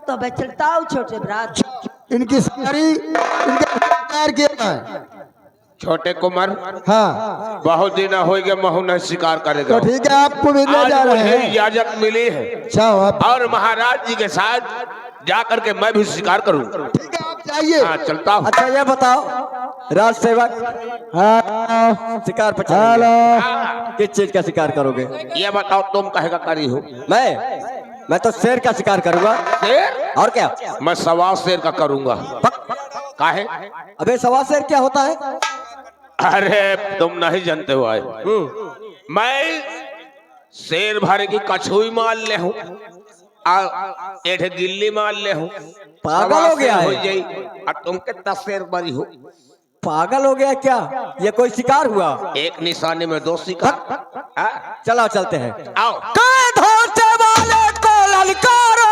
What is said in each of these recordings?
तो मैं चलता हूँ छोटे ब्रात। इनकी शिकारी इनके किया है। छोटे कुमार, हाँ बहुत दिन हो गए महू नहीं शिकार करेगा। तो ठीक है, आपको भी ले आज जा रहे मुझे हैं। इजाजत मिली है जाओ आप। और महाराज जी के साथ जाकर के मैं भी शिकार करूं। ठीक है, आप जाइए। हाँ चलता हूँ। अच्छा ये बताओ राज सेवक, हाँ शिकार पर हेलो। चलेंगे, किस चीज का शिकार करोगे? ये बताओ तुम कहेगा करी हो? मैं तो शेर का शिकार करूंगा। शेर? और क्या? मैं सवा शेर का करूंगा। काहे? अबे सवा शेर क्या होता है? अरे तुम नहीं जानते हो आए। मैं शेर भर की कछुई मार ले हूँ, एक गिल्ली मार ले हूँ, पागल हो गया है? हो जाई। और तुम कितना शेर बरी हो? पागल हो गया क्या? ये कोई शिकार हुआ? एक निशाने में दो शिकार। हाँ? चलो चलते हैं। आओ। धोते वाले को ललकारो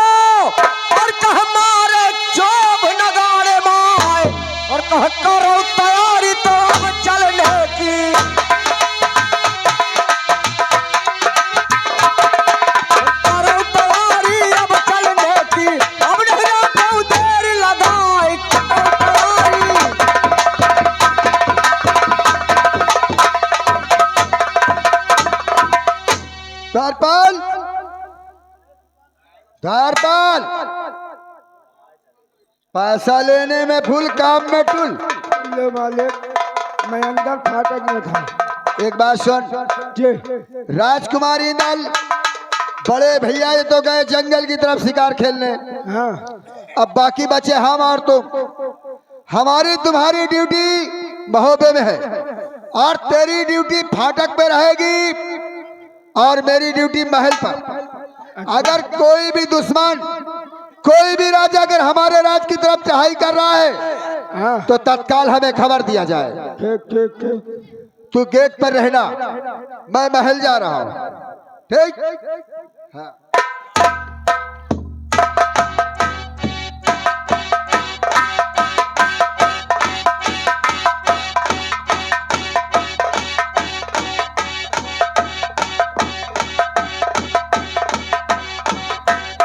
और कह मारे चोब नगाड़े माए और कह करो तैयारी तो अब चलने की। करो तैयारी अब चलने की, अब नहीं बहुत देर लगाए। द्वारपाल, द्वारपाल, पैसा लेने में फुल, काम में टुल। ले मालिक, मैं अंदर फाटक में था। एक बात सुन जी। राजकुमारी दल बड़े भैया ये तो गए जंगल की तरफ शिकार खेलने। हाँ अब बाकी बचे हम और तुम। हमारी तुम्हारी ड्यूटी महोबे में है और तेरी ड्यूटी फाटक पे रहेगी और मेरी ड्यूटी महल पर। अगर कोई भी दुश्मन, कोई भी राजा अगर हमारे राज की तरफ चढ़ाई कर रहा है हाँ तो तत्काल हमें खबर दिया जाए। ठीक ठीक ठीक। तू गेट पर रहना, मैं महल जा रहा हूँ। ठीक? हाँ।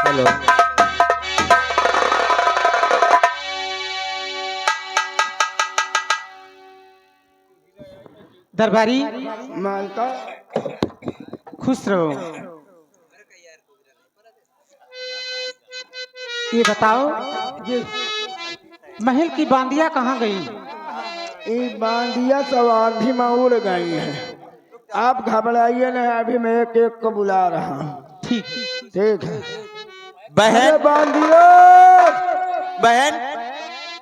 हेलो। दरबारी मालका खुश रहो। ये बताओ जी। महल की बांदिया कहाँ गई? ये बांधिया सवार भी में उड़ गई है। आप घबराइए नहीं, अभी मैं एक एक को बुला रहा हूँ। ठीक। ठीक है। बहन, बांधियो। बहन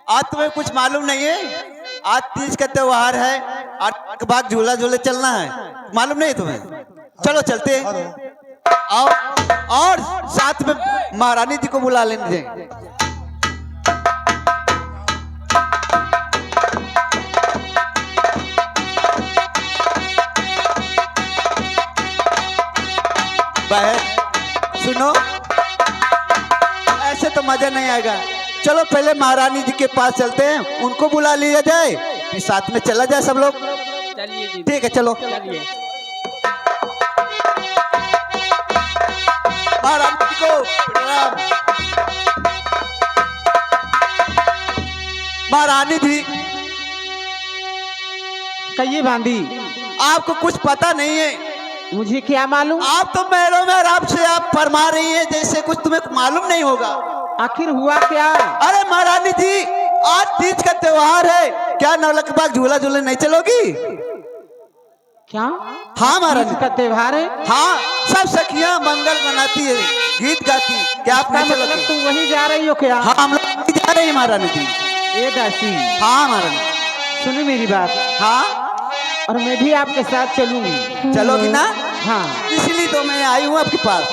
आज तुम्हें कुछ मालूम नहीं है? आज तीज का त्योहार है और भाग झूला झूले चलना है, मालूम नहीं तुम्हें? चलो चलते हैं। आओ और साथ में महारानी जी को बुला लेने दें। बहन सुनो, ऐसे तो मजा नहीं आएगा। चलो पहले महारानी जी के पास चलते हैं, उनको बुला लिया जाए, फिर साथ में चला जाए सब लोग। चलिए जी। ठीक है चलो। चलिए। महारानी जी को प्रणाम। महारानी जी, कहिए बांदी। आपको कुछ पता नहीं है? मुझे क्या मालूम? आप तो महलों में आराम से आप फरमा रही हैं जैसे कुछ तुम्हें मालूम नहीं होगा। आखिर हुआ क्या? अरे महारानी जी, आज तीज का त्योहार है, क्या नौलख बाग झूला झूले नहीं चलोगी? क्या? हाँ महारानी। तीज का त्योहार है? हाँ, सब सखियां मंगल मनाती है, गीत गाती, क्या आप नहीं मतलब चलोगी? तुम वहीं जा रही हो क्या? हाँ हम लोग वहीं जा रहे हैं महारानी जी। ए दासी, हाँ महारानी। सुनो मेरी बात। हाँ और मैं भी आपके साथ चलूंगी। चलोगी ना? हाँ। इसलिए तो मैं आई हूँ आपके पास।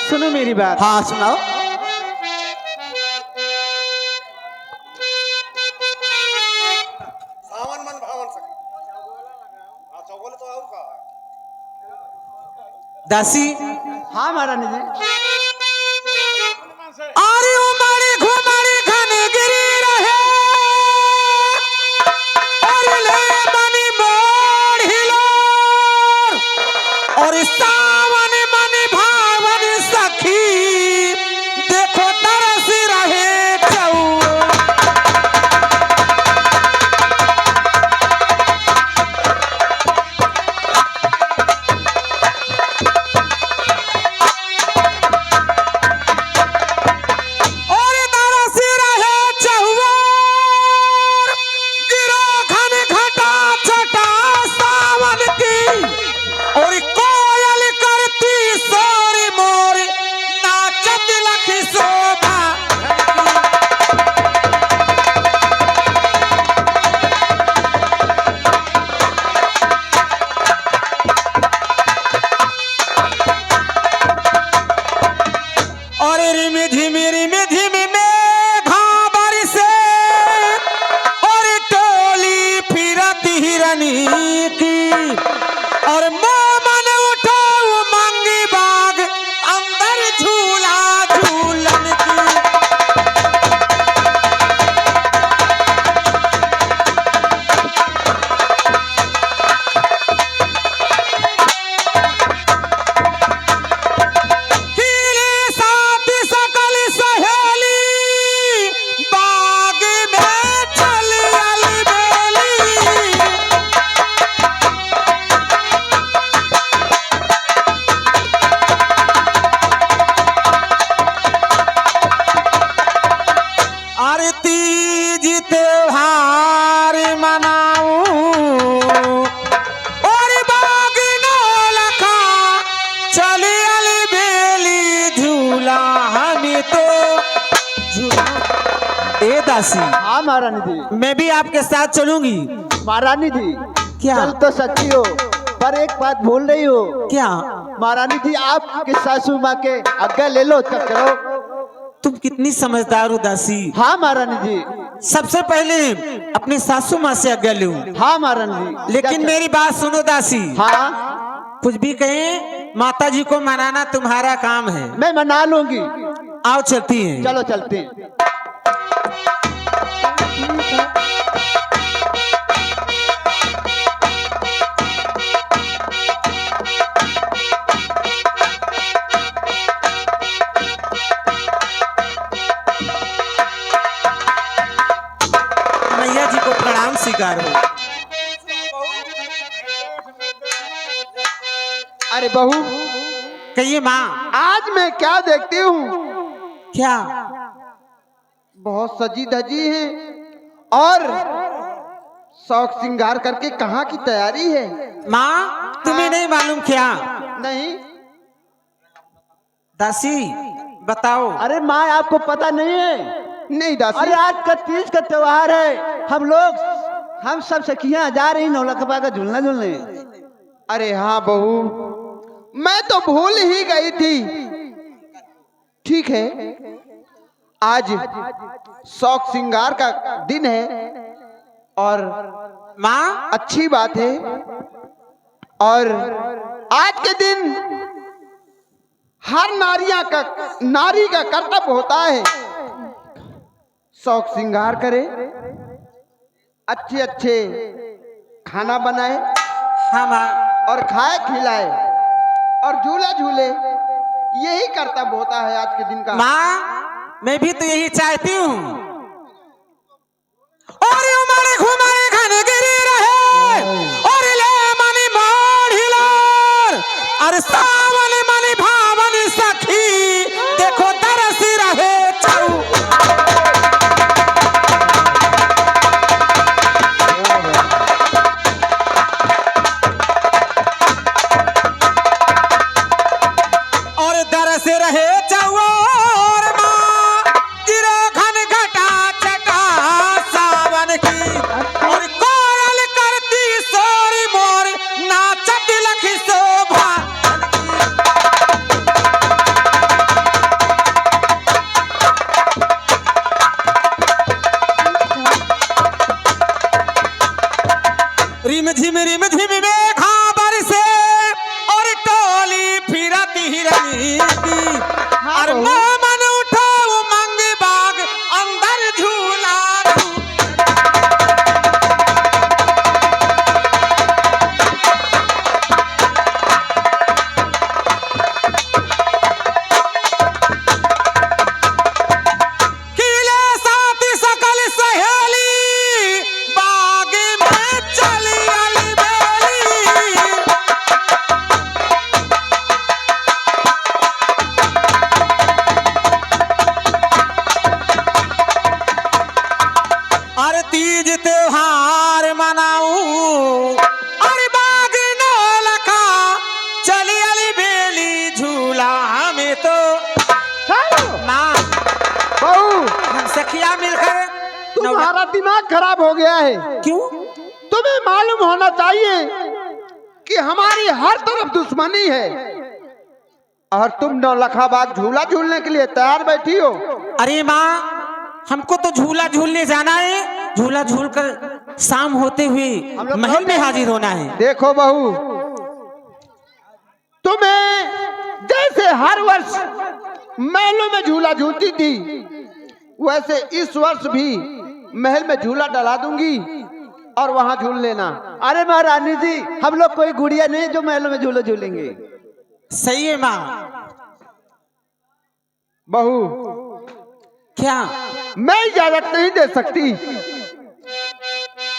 सुनो मेरी बात। हाँ सुनाओ। दासी। हाँ महारानी जी। आरी उमड़ी घुमड़ी घनी गिरी रहे और ले मनी मोड़ हिलोर और सावन मनी भावन सखी देखो तरस रहे दासी, हाँ महारानी जी। मैं भी आपके साथ चलूंगी। महारानी जी क्या? चल तो सकती हो, पर एक बात भूल रही हो। क्या? महारानी जी आपके सासू माँ के आज्ञा ले लो तब करो। तुम कितनी समझदार हो दासी। हाँ महारानी जी। सबसे पहले अपनी सासू माँ से आज्ञा लूं। हाँ महारानी जी। लेकिन मेरी बात सुनो दासी, हाँ कुछ भी कहें माता जी को मनाना तुम्हारा काम है। मैं मना लूंगी। आओ चलती हैं। चलो चलते हैं। मैया जी को प्रणाम स्वीकार हो। अरे बहू, कहिए माँ। आज मैं क्या देखती हूँ, क्या? बहुत सजी धजी है और शौक श्रृंगार करके कहाँ की तैयारी है। माँ तुम्हें नहीं मालूम क्या? नहीं। दासी बताओ। अरे माँ आपको पता नहीं है? नहीं दासी। अरे आज का तीज का त्योहार है, हम सब सखियां जा रही नौलखा का झूलना झूलने। अरे हाँ बहू, मैं तो भूल ही गई थी। ठीक है, आज शौक श्रृंगार का दिन है और माँ अच्छी बात है। और आज के दिन हर नारी का कर्तव्य होता है शौक श्रृंगार करे, अच्छे अच्छे खाना बनाए। हाँ माँ। और खाए खिलाए और झूला झूले, यही कर्तव्य होता है आज के दिन का। माँ मैं भी तो यही चाहती हूँ। और उमर घुमर घन गिरी रहे और ले मनी मोड़ हिलोर और सावन मनी भावन सखी देखो तरस रहे चाऊ। और दरस रहे चौर माँ गिरो घन घटा चटा सावन की और कोयल करती सोरी मोर नाचत लखी शोभा। रिम झिम मेघा बरसे और टोली फिरती हिरनी की और मन उठो उमंग बाग अंदर झूला। किले साथी सकल सहेली बाग में चली अलबेली। अरे तीज त्योहार मनाऊं अरे बाग नौलखा चली अली बेली झूला में तो माँ बहू, हम सखिया मिलकर तुम्हारा दिमाग खराब हो गया है। क्यों? तुम्हें मालूम होना चाहिए कि हमारी हर तरफ दुश्मनी है और तुम नौलखा बाग झूला झूलने के लिए तैयार बैठी हो। अरे माँ हमको तो झूला झूलने जाना है, झूला झूल कर शाम होते हुए महल में हाजिर होना है। देखो बहू, तुम्हें जैसे हर वर्ष महलों में झूला झूलती थी, वैसे इस वर्ष भी महल में झूला डला दूंगी और वहां झूल लेना। अरे महारानी जी, हम लोग कोई गुड़िया नहीं जो महलों में झूला झूलेंगे। सही है माँ। बहू, क्या? मैं इजाजत नहीं दे सकती,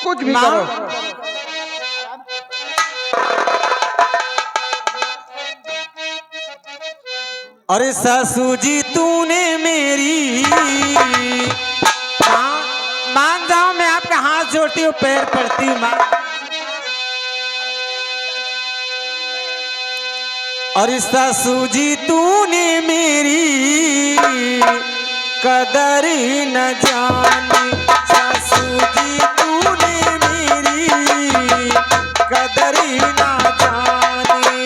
कुछ भी माँ? करो। अरे सासू जी तूने मेरी मान जाओ, मैं आपका हाथ जोड़ती हूँ, पैर पड़ती हूँ माँ। अरे सासू जी तूने मेरी कदरी न जानी ससुर जी तूने मेरी कदरी न जानी।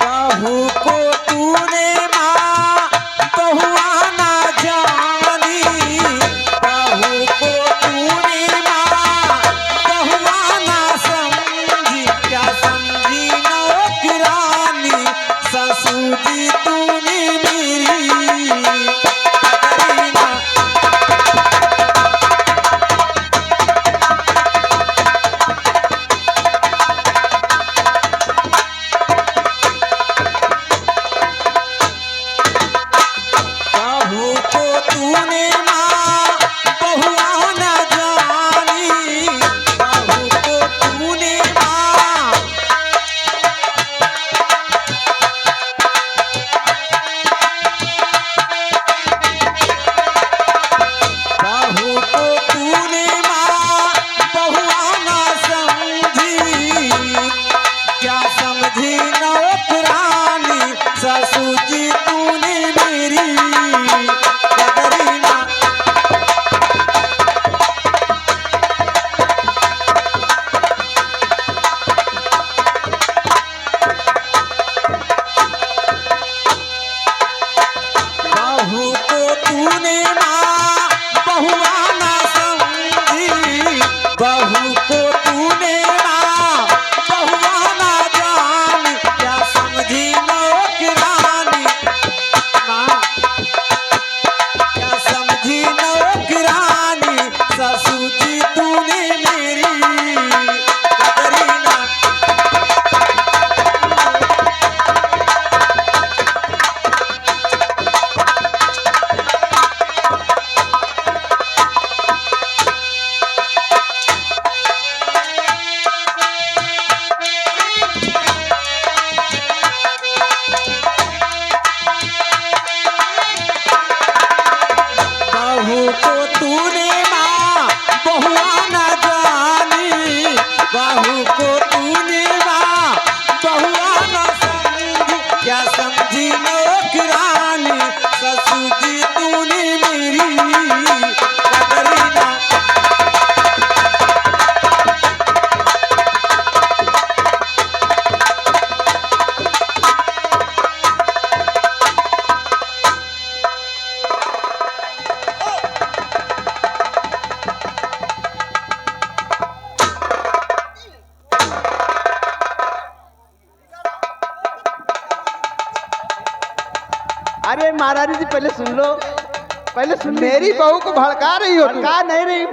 बहू को तूने माँ बहुआ न जानी, बहू को तूने माँ बहुआ न समझी, क्या समझी नौकरानी ससुर जी तूने मेरी कदरी न। बहू को तूने माँ बहुआ न जानी, बहू को तूने माँ बहू को तूने माँ बहुआ न समझी, क्या समझी नौकरानी ससुर जी तूने मेरी कदरी न। बहू को तूने माँ बहुआ न समझी, बहू को तूने माँ बहुआ न जानी, क्या समझी नौकरानी माँ, क्या समझी नौकरानी ससुर जी तूने मेरी कदरी न। बहू को तूने माँ बहुआ न जानी, बहू को तूने माँ बहुआ न समझी, क्या समझी नौकरानी ससुर जी तूने मेरी कदरी न। अरे महारानी जी पहले सुन लो, पहले सुन। मेरी बहू को भड़का रही हो तुम। भड़का नहीं रही,